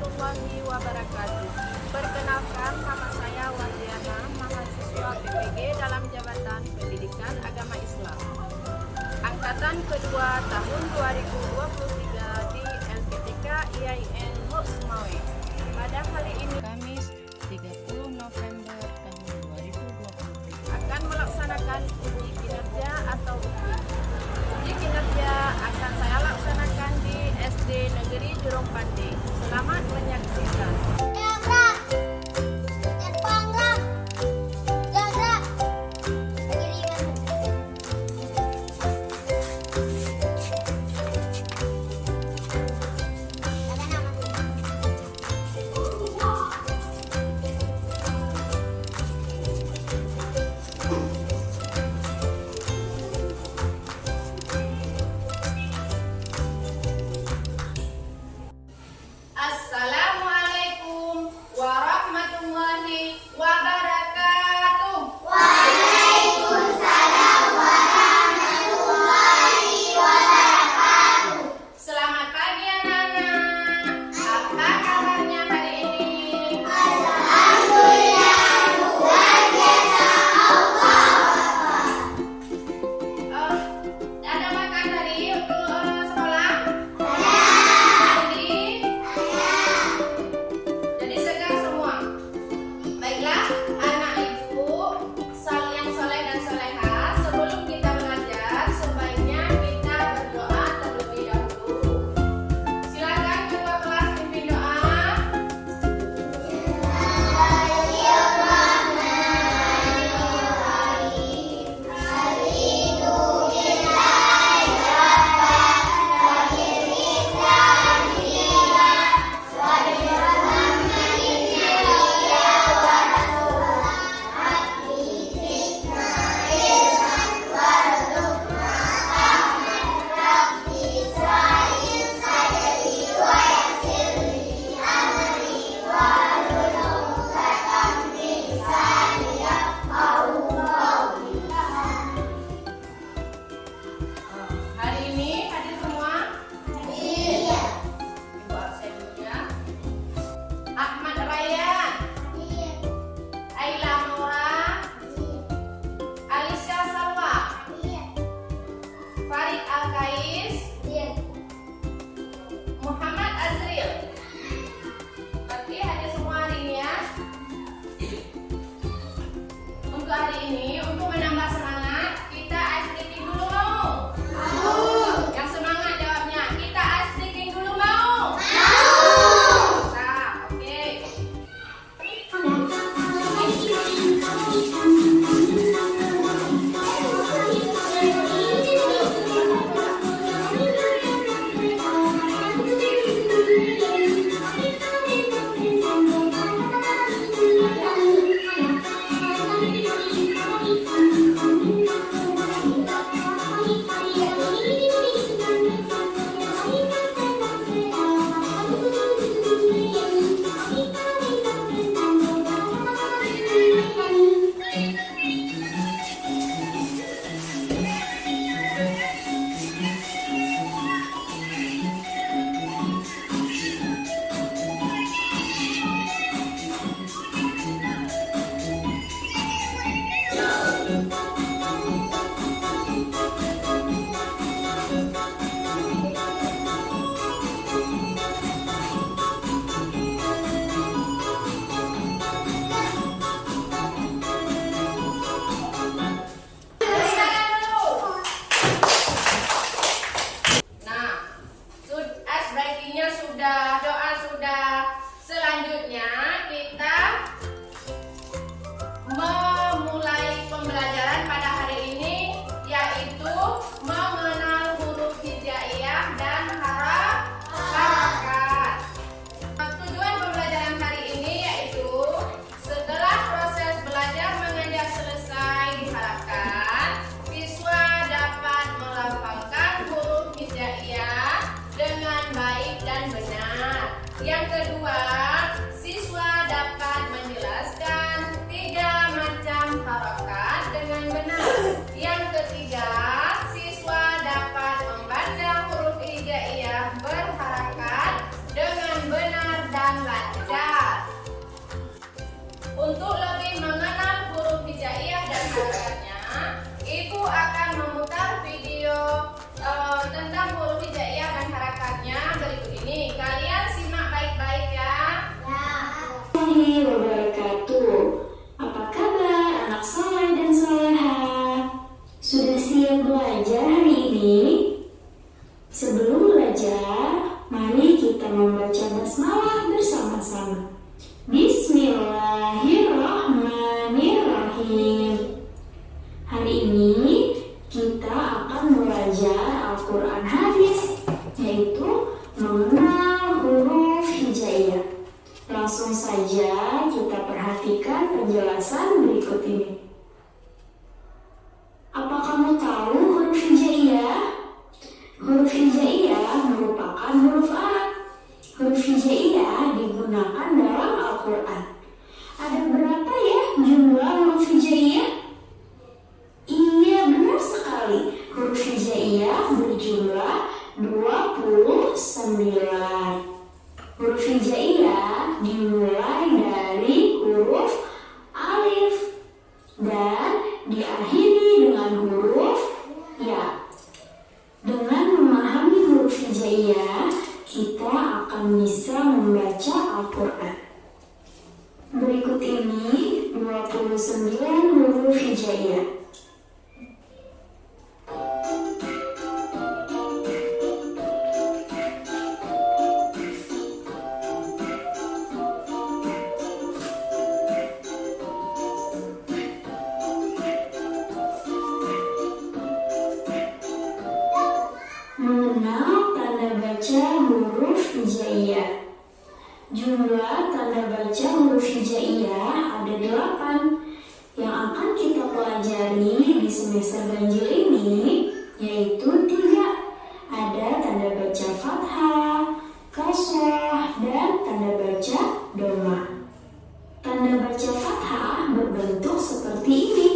warahmatullahi wabarakatuh. Perkenalkan, nama saya Wardiana, mahasiswa PPG dalam Jabatan Pendidikan Agama Islam. Angkatan kedua tahun 2023 di LPTK IAIN Hoksmawe. Pada hari ini, Kamis 30 November tahun 2020, akan melaksanakan uji kinerja atau UKI. Uji kinerja akan saya laksanakan di SD Negeri Jurong Pande. Selamat menyaksikan. Assalamualaikum warahmatullahi wabarakatuh. Waalaikumsalam warahmatullahi wabarakatuh. Selamat pagi anak-anak. Apa kabarnya hari ini? Alhamdulillah, luar biasa. Ada makan tadi untuk sekolah? Jadi segar semua. Baiklah, anak ibu yang soleh dan soleha, sebelum kita belajar, sebaiknya kita berdoa terlebih dahulu. Silakan ketua kelas pimpin doa. Hari ini hadir semua? Iya. Ibu absen dulu ya. Ahmad Rayyan, Ayla Nora, Alicia Salwa, Farid Al-Kais, Muhammad Azril. Oke, hadir semua hari ini ya. Untuk hari ini, untuk menambah semangat, kita ice breaking dulu mau? Yang semangat jawabnya, kita ice breaking dulu mau? Nah, oke. Silakan dulu. Nah, ice breakingnya sudah, doa sudah. Selanjutnya kita memulai pembelajaran pada hari ini, yaitu mengenal huruf hijaiyah dan harakat. Tujuan pembelajaran hari ini yaitu setelah proses belajar mengajar selesai, diharapkan siswa dapat melafalkan huruf hijaiyah dengan baik dan benar. Yang kedua, siswa dapat menjelaskan 3 macam harakat dengan benar. Yang ketiga, siswa dapat membaca huruf hijaiyah berharakat dengan benar dan membaca basmalah bersama-sama. Bismillahirrahmanirrahim. Hari ini kita akan belajar Al-Quran hadis, yaitu mengenal huruf hijaiyah. Langsung saja kita perhatikan penjelasan berikut ini. Apa kamu tahu huruf hijaiyah? Huruf hijaiyah merupakan huruf Arab. Huruf hijaiyah digunakan dalam Al-Quran. Ada berapa ya jumlah huruf hijaiyah? Iya, benar sekali. Huruf hijaiyah berjumlah 29. Huruf hijaiyah dimulai dari huruf alif dan diakhiri dengan huruf ya. Dengan memahami huruf hijaiyah, kita akan bisa membaca Al-Quran. Berikut ini 29 huruf hijaiyah. Mengenal tanda baca huruf hijaiyah. Jumlah tanda baca huruf hijaiyah ada 8 yang akan kita pelajari di semester ganjil ini, yaitu 3. Ada tanda baca fathah, kasrah, dan tanda baca dhamma. Tanda baca fathah berbentuk seperti ini.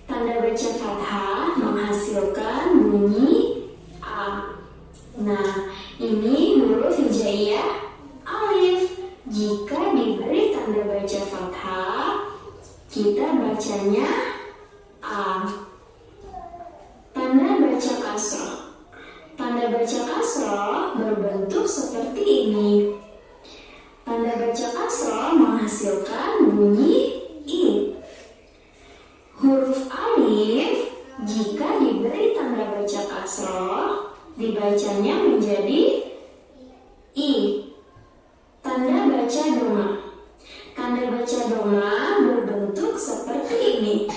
Tanda baca fathah menghasilkan bunyi A. Nah, ini huruf hijaiyah alif. Jika diberi tanda baca fathah, kita bacanya A. Tanda baca kasrah. Tanda baca kasrah berbentuk seperti ini. Tanda baca kasrah menghasilkan bunyi I. Huruf alif jika diberi tanda baca kasrah, dibacanya menjadi I. Tanda baca dhamma. Tanda baca dhamma berbentuk seperti ini.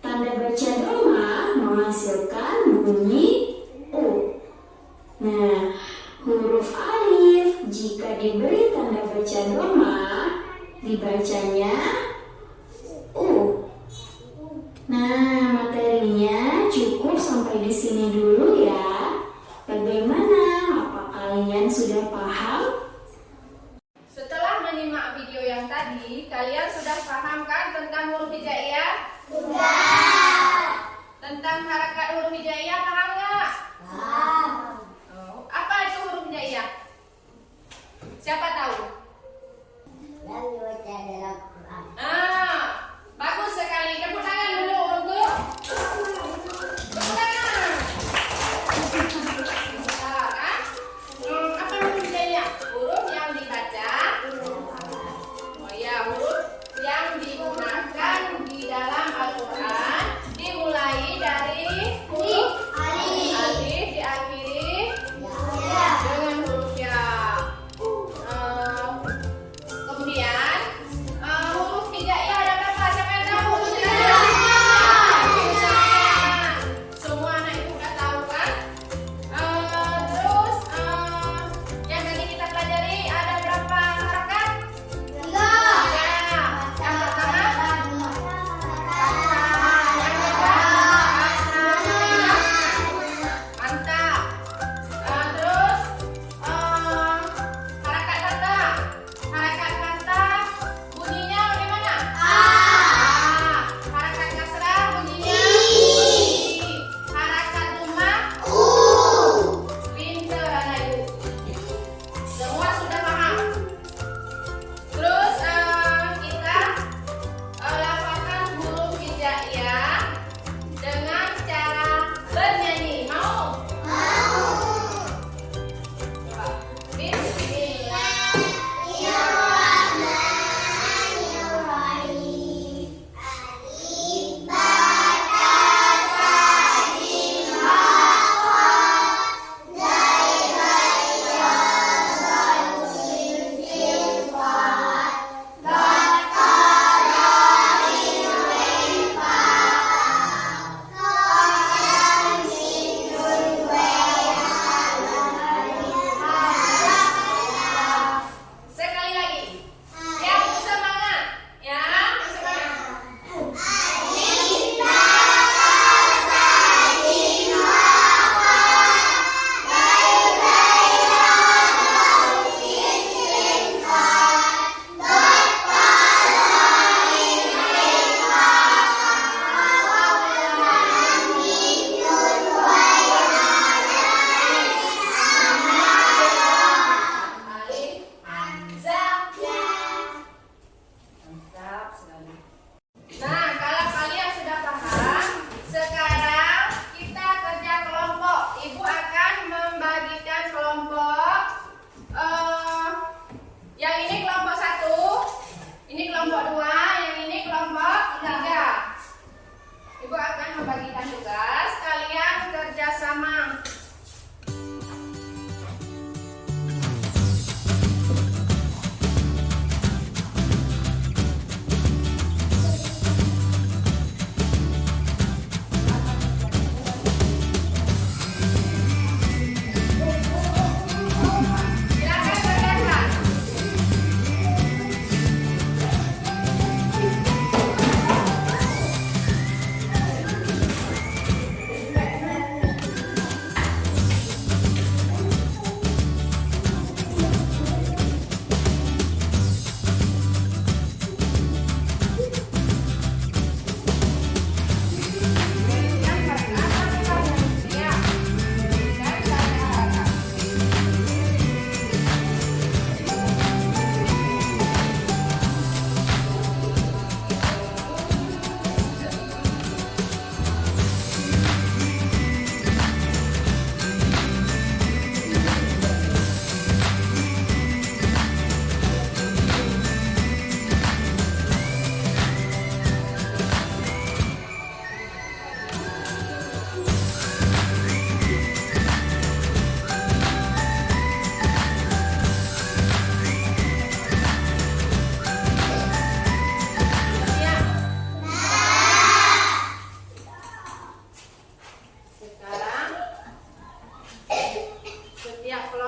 Tanda baca dhamma menghasilkan bunyi U. Nah, huruf alif jika diberi tanda baca dhamma, dibacanya U. Nah, materinya cukup sampai di sini dulu ya. Bagaimana? Apa kalian sudah paham? Setelah menyimak video yang tadi, kalian sudah paham kan tentang huruf hijaiyah? Sudah. Tentang harakat huruf hijaiyah paham nggak? Paham. Oh, apa itu huruf hijaiyah? Siapa tahu? Yang dibaca dalam Quran. Bagus sekali. Tepuk tangan dulu untuk tepuk tangan. Kan? Apa huruf hijaiyah?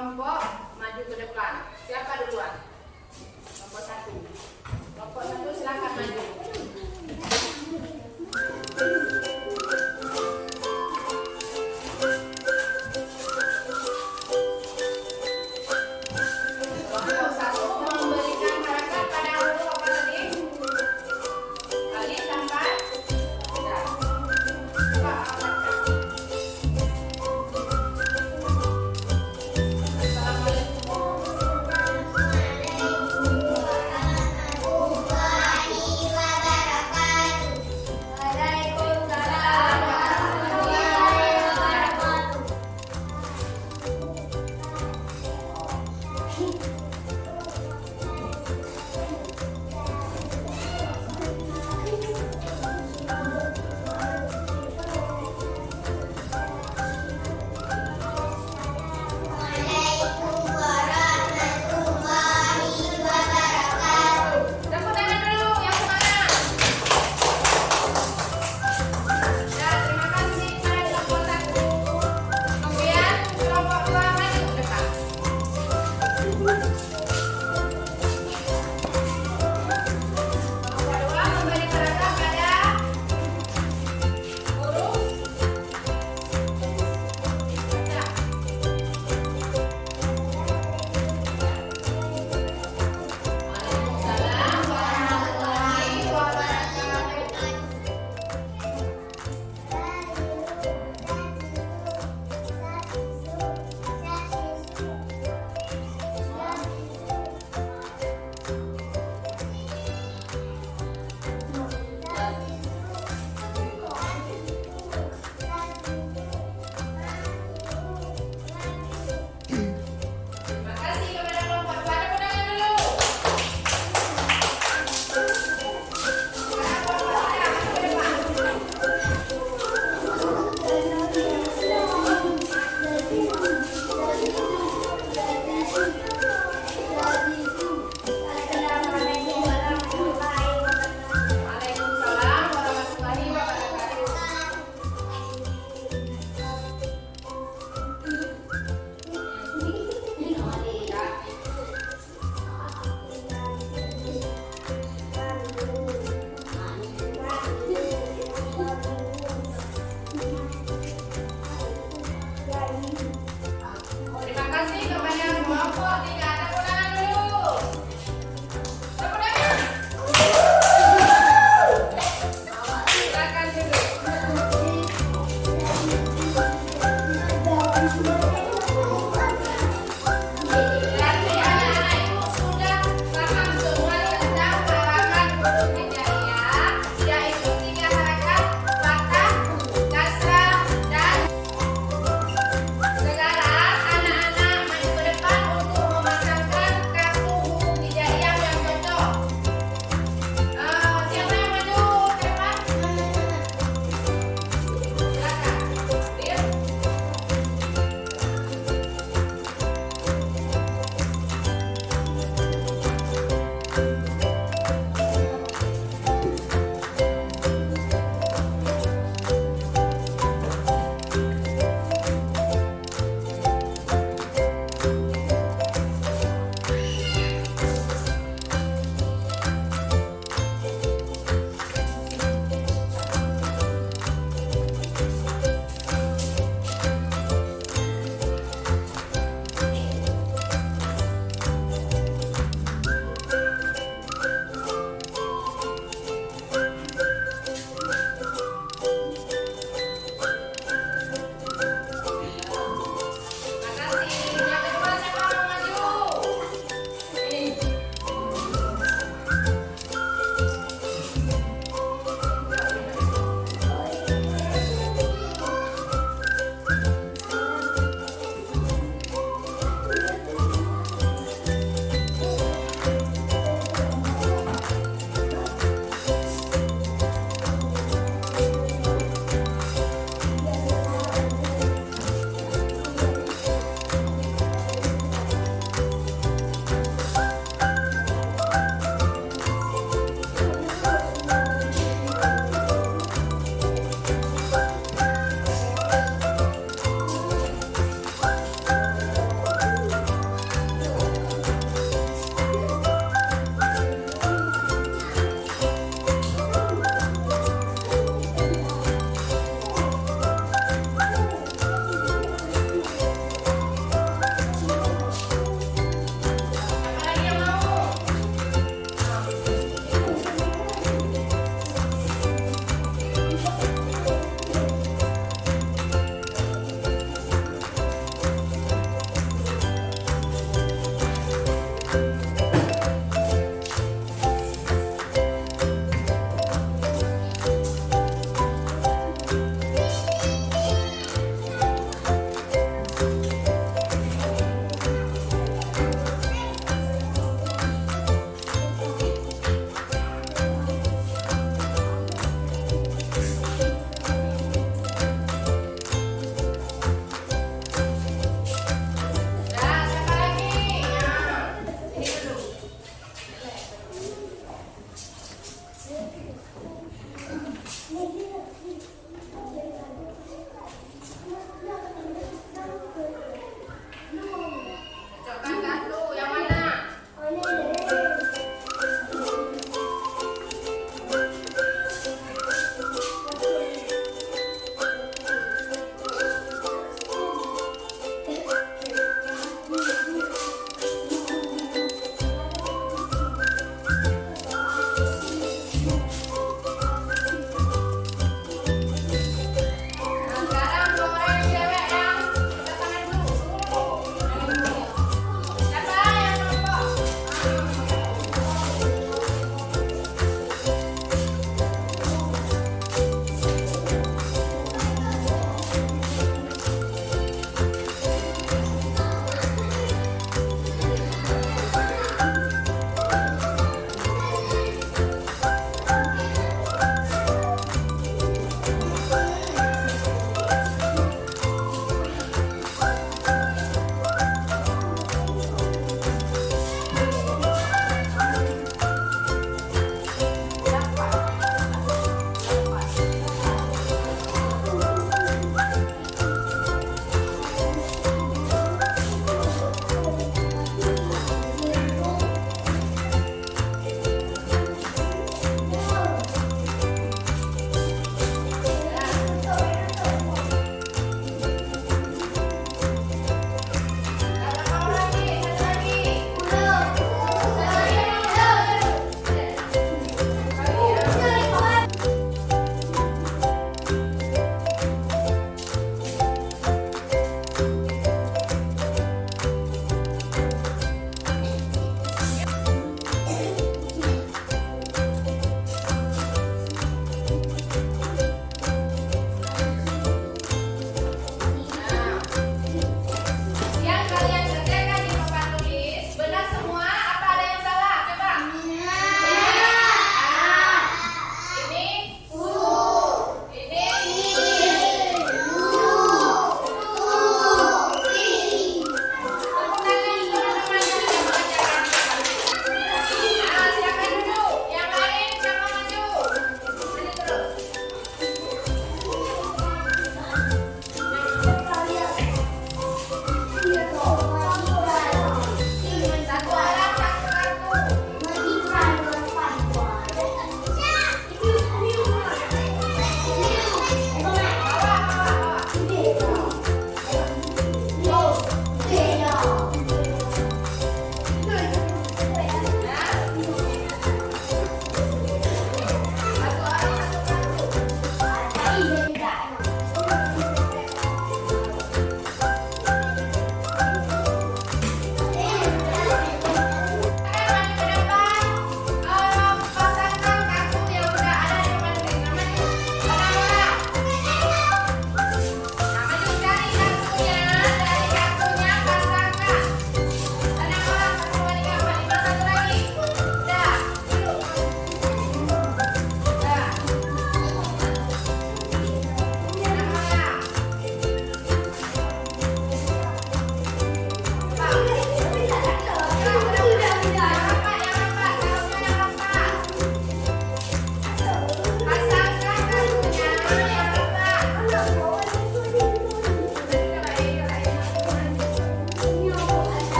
kelompok maju ke depan. Siapa dulu?